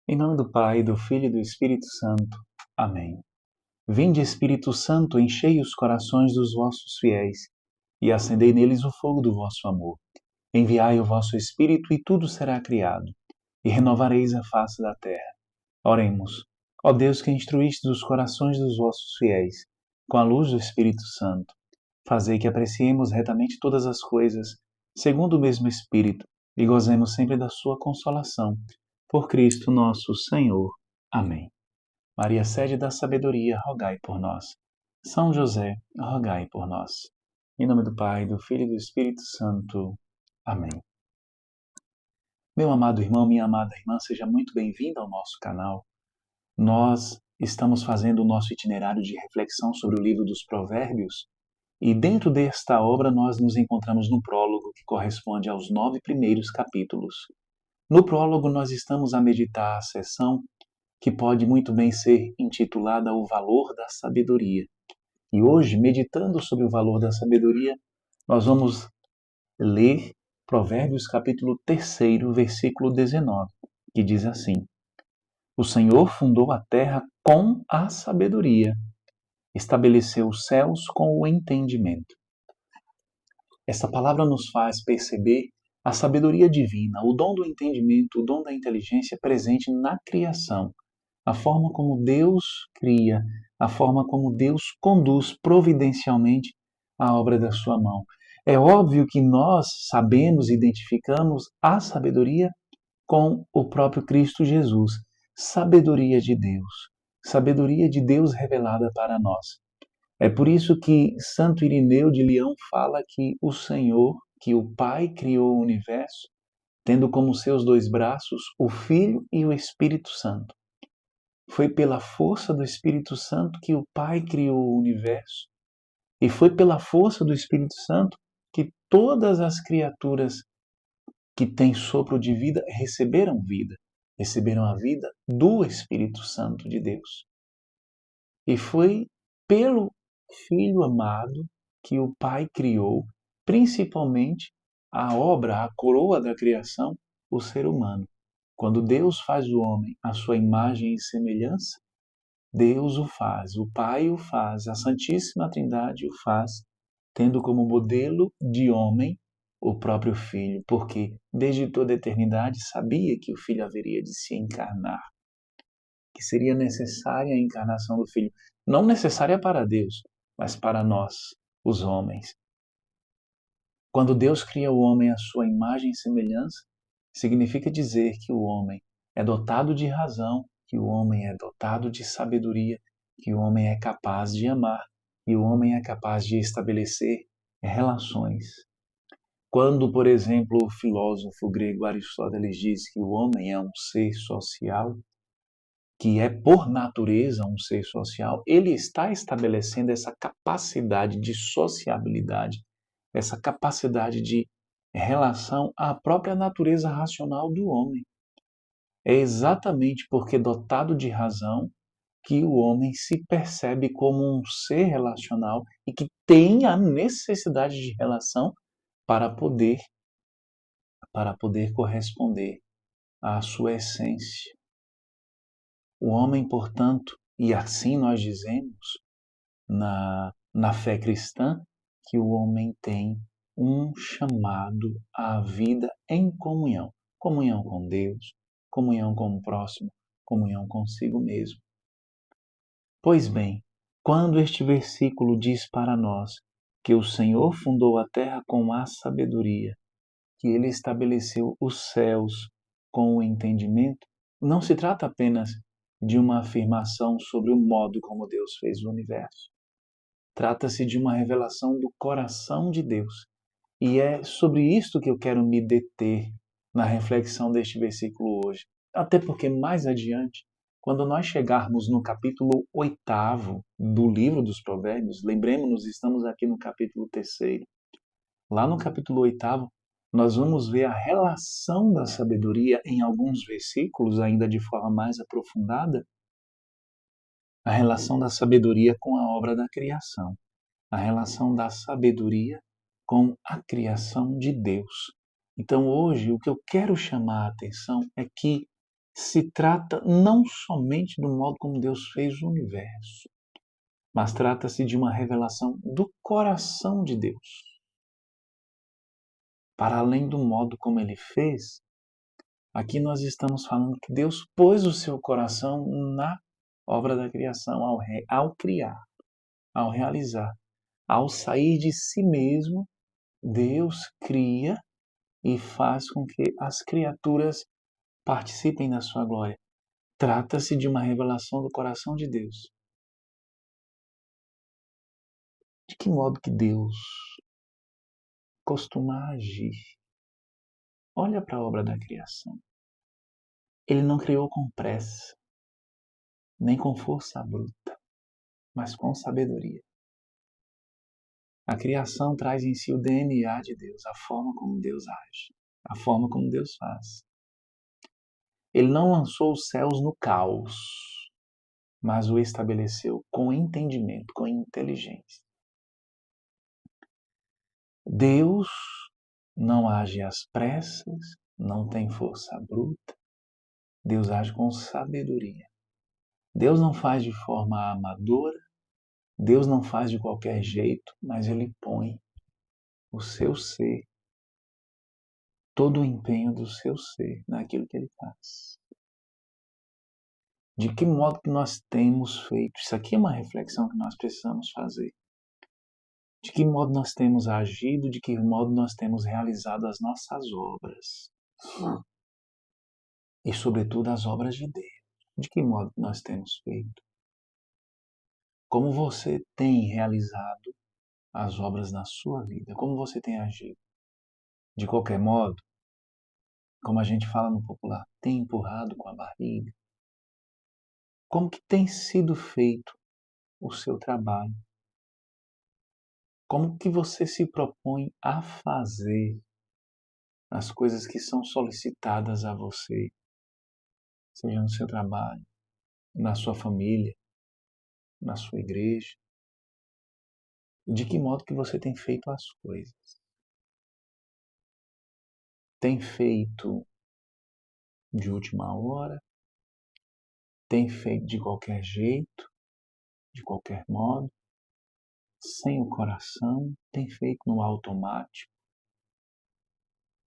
Em nome do Pai, do Filho e do Espírito Santo. Amém. Vinde, Espírito Santo, enchei os corações dos vossos fiéis e acendei neles o fogo do vosso amor. Enviai o vosso Espírito e tudo será criado, e renovareis a face da terra. Oremos. Ó Deus, que instruíste os corações dos vossos fiéis, com a luz do Espírito Santo, fazei que apreciemos retamente todas as coisas, segundo o mesmo Espírito, e gozemos sempre da sua consolação. Por Cristo nosso Senhor. Amém. Maria, sede da sabedoria, rogai por nós. São José, rogai por nós. Em nome do Pai, do Filho e do Espírito Santo. Amém. Meu amado irmão, minha amada irmã, seja muito bem-vindo ao nosso canal. Nós estamos fazendo o nosso itinerário de reflexão sobre o livro dos Provérbios e dentro desta obra nós nos encontramos no prólogo que corresponde aos 9 primeiros capítulos. No prólogo nós estamos a meditar a seção que pode muito bem ser intitulada O Valor da Sabedoria. E hoje, meditando sobre o valor da sabedoria, nós vamos ler Provérbios capítulo 3, versículo 19, que diz assim: O Senhor fundou a terra com a sabedoria, estabeleceu os céus com o entendimento. Essa palavra nos faz perceber a sabedoria divina, o dom do entendimento, o dom da inteligência presente na criação, a forma como Deus cria, a forma como Deus conduz providencialmente a obra da sua mão. É óbvio que nós sabemos e identificamos a sabedoria com o próprio Cristo Jesus, sabedoria de Deus revelada para nós. É por isso que Santo Irineu de Leão fala que o Senhor, que o Pai criou o universo, tendo como seus dois braços o Filho e o Espírito Santo. Foi pela força do Espírito Santo que o Pai criou o universo, e foi pela força do Espírito Santo que todas as criaturas que têm sopro de vida receberam a vida do Espírito Santo de Deus. E foi pelo Filho amado que o Pai criou, principalmente a obra, a coroa da criação, o ser humano. Quando Deus faz o homem à sua imagem e semelhança, Deus o faz, o Pai o faz, a Santíssima Trindade o faz, tendo como modelo de homem o próprio Filho, porque desde toda a eternidade sabia que o Filho haveria de se encarnar, que seria necessária a encarnação do Filho, não necessária para Deus, mas para nós, os homens. Quando Deus cria o homem à sua imagem e semelhança, significa dizer que o homem é dotado de razão, que o homem é dotado de sabedoria, que o homem é capaz de amar e o homem é capaz de estabelecer relações. Quando, por exemplo, o filósofo grego Aristóteles diz que o homem é um ser social, que é por natureza um ser social, ele está estabelecendo essa capacidade de sociabilidade, essa capacidade de relação à própria natureza racional do homem. É exatamente porque dotado de razão que o homem se percebe como um ser relacional e que tem a necessidade de relação para poder corresponder à sua essência. O homem, portanto, e assim nós dizemos na fé cristã, que o homem tem um chamado à vida em comunhão. Comunhão com Deus, comunhão com o próximo, comunhão consigo mesmo. Pois bem, quando este versículo diz para nós que o Senhor fundou a terra com a sabedoria, que ele estabeleceu os céus com o entendimento, não se trata apenas de uma afirmação sobre o modo como Deus fez o universo. Trata-se de uma revelação do coração de Deus. E é sobre isto que eu quero me deter na reflexão deste versículo hoje. Até porque mais adiante, quando nós chegarmos no capítulo 8º do livro dos Provérbios, lembremos-nos, estamos aqui no capítulo 3º. Lá no capítulo 8º, nós vamos ver a relação da sabedoria em alguns versículos, ainda de forma mais aprofundada, a relação da sabedoria com a obra da criação, a relação da sabedoria com a criação de Deus. Então hoje o que eu quero chamar a atenção é que se trata não somente do modo como Deus fez o universo, mas trata-se de uma revelação do coração de Deus. Para além do modo como ele fez, aqui nós estamos falando que Deus pôs o seu coração na obra da criação, ao criar, ao realizar, ao sair de si mesmo, Deus cria e faz com que as criaturas participem da sua glória. Trata-se de uma revelação do coração de Deus. De que modo que Deus costuma agir? Olha para a obra da criação. Ele não criou com pressa, nem com força bruta, mas com sabedoria. A criação traz em si o DNA de Deus, a forma como Deus age, a forma como Deus faz. Ele não lançou os céus no caos, mas o estabeleceu com entendimento, com inteligência. Deus não age às pressas, não tem força bruta. Deus age com sabedoria. Deus não faz de forma amadora, Deus não faz de qualquer jeito, mas Ele põe o seu ser, todo o empenho do seu ser naquilo que Ele faz. De que modo que nós temos feito? Isso aqui é uma reflexão que nós precisamos fazer. De que modo nós temos agido, de que modo nós temos realizado as nossas obras. E, sobretudo, as obras de Deus. De que modo nós temos feito? Como você tem realizado as obras na sua vida? Como você tem agido? De qualquer modo, como a gente fala no popular, tem empurrado com a barriga? Como que tem sido feito o seu trabalho? Como que você se propõe a fazer as coisas que são solicitadas a você, seja no seu trabalho, na sua família, na sua igreja? De que modo que você tem feito as coisas? Tem feito de última hora? Tem feito de qualquer jeito? De qualquer modo? Sem o coração? Tem feito no automático?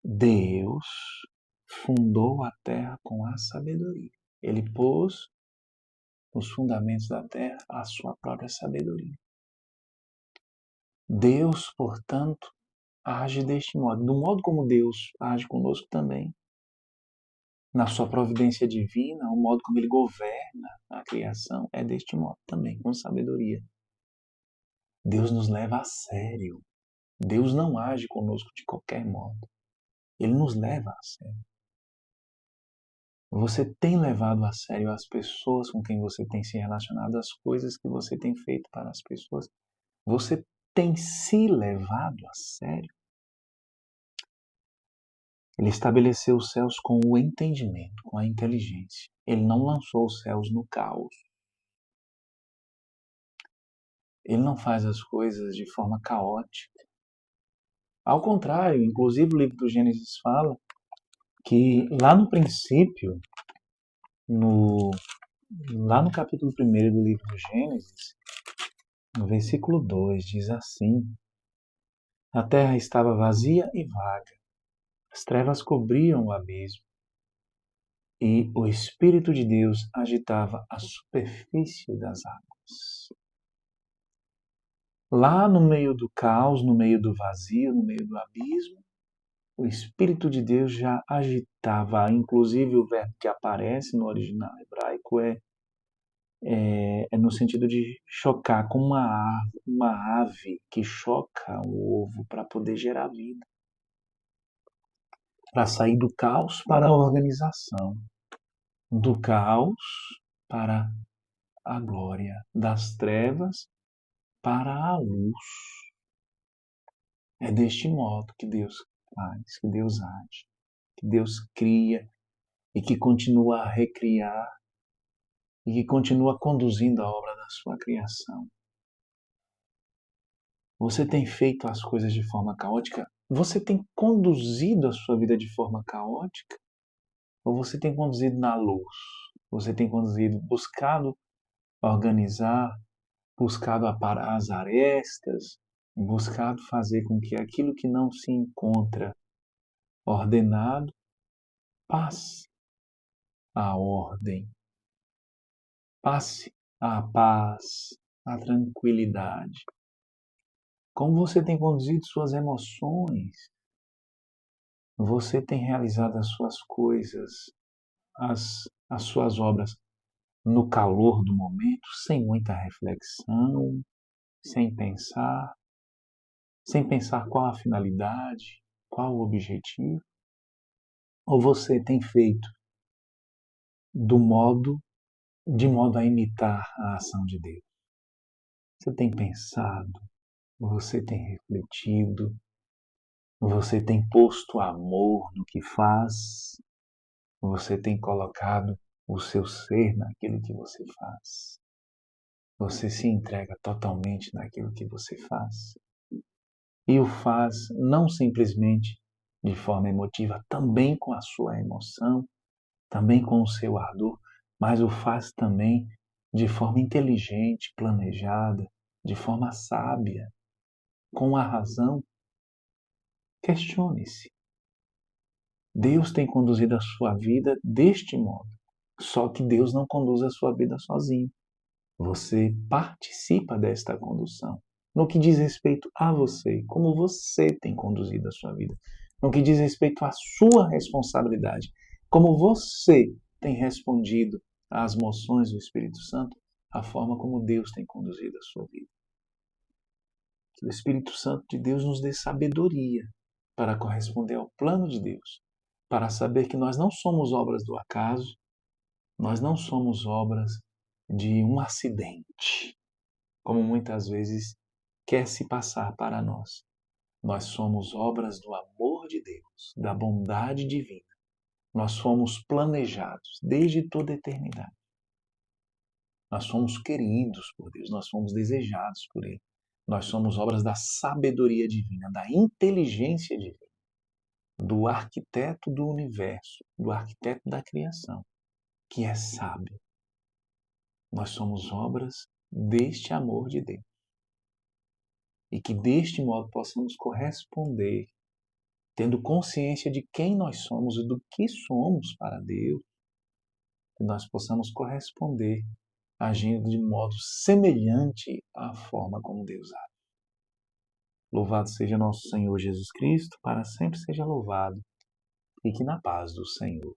Deus fundou a terra com a sabedoria. Ele pôs nos fundamentos da terra a sua própria sabedoria. Deus, portanto, age deste modo. Do modo como Deus age conosco também, na sua providência divina, o modo como Ele governa a criação é deste modo também, com sabedoria. Deus nos leva a sério. Deus não age conosco de qualquer modo. Ele nos leva a sério. Você tem levado a sério as pessoas com quem você tem se relacionado, as coisas que você tem feito para as pessoas? Você tem se levado a sério? Ele estabeleceu os céus com o entendimento, com a inteligência. Ele não lançou os céus no caos. Ele não faz as coisas de forma caótica. Ao contrário, inclusive o livro do Gênesis fala que lá no princípio, lá no capítulo 1 do livro do Gênesis, no versículo 2, diz assim: a terra estava vazia e vaga, as trevas cobriam o abismo, e o Espírito de Deus agitava a superfície das águas. Lá no meio do caos, no meio do vazio, no meio do abismo, o Espírito de Deus já agitava, inclusive o verbo que aparece no original hebraico é no sentido de chocar, como uma ave que choca o ovo para poder gerar vida, para sair do caos para a organização, do caos para a glória, das trevas para a luz. É deste modo que Deus faz, que Deus age, que Deus cria e que continua a recriar e que continua conduzindo a obra da sua criação. Você tem feito as coisas de forma caótica? Você tem conduzido a sua vida de forma caótica? ou você tem conduzido na luz? Você tem conduzido, buscado organizar, buscado aparar as arestas, buscado fazer com que aquilo que não se encontra ordenado passe à ordem, passe à paz, à tranquilidade. Como você tem conduzido suas emoções? Você tem realizado as suas coisas, as suas obras no calor do momento, sem muita reflexão, sem pensar qual a finalidade, qual o objetivo? Ou você tem feito de modo a imitar a ação de Deus? Você tem pensado, você tem refletido, você tem posto amor no que faz, você tem colocado o seu ser naquilo que você faz. Você se entrega totalmente naquilo que você faz. E o faz não simplesmente de forma emotiva, também com a sua emoção, também com o seu ardor, mas o faz também de forma inteligente, planejada, de forma sábia, com a razão. Questione-se. Deus tem conduzido a sua vida deste modo. Só que Deus não conduz a sua vida sozinho. Você participa desta condução. No que diz respeito a você, como você tem conduzido a sua vida. No que diz respeito à sua responsabilidade, como você tem respondido às moções do Espírito Santo, a forma como Deus tem conduzido a sua vida. Que o Espírito Santo de Deus nos dê sabedoria para corresponder ao plano de Deus, para saber que nós não somos obras do acaso, nós não somos obras de um acidente, como muitas vezes quer se passar para nós. Nós somos obras do amor de Deus, da bondade divina. Nós fomos planejados desde toda a eternidade. Nós somos queridos por Deus, nós somos desejados por Ele. Nós somos obras da sabedoria divina, da inteligência divina, do arquiteto do universo, do arquiteto da criação, que é sábio. Nós somos obras deste amor de Deus. E que deste modo possamos corresponder, tendo consciência de quem nós somos e do que somos para Deus, que nós possamos corresponder agindo de modo semelhante à forma como Deus age. Louvado seja nosso Senhor Jesus Cristo, para sempre seja louvado. Fique na paz do Senhor.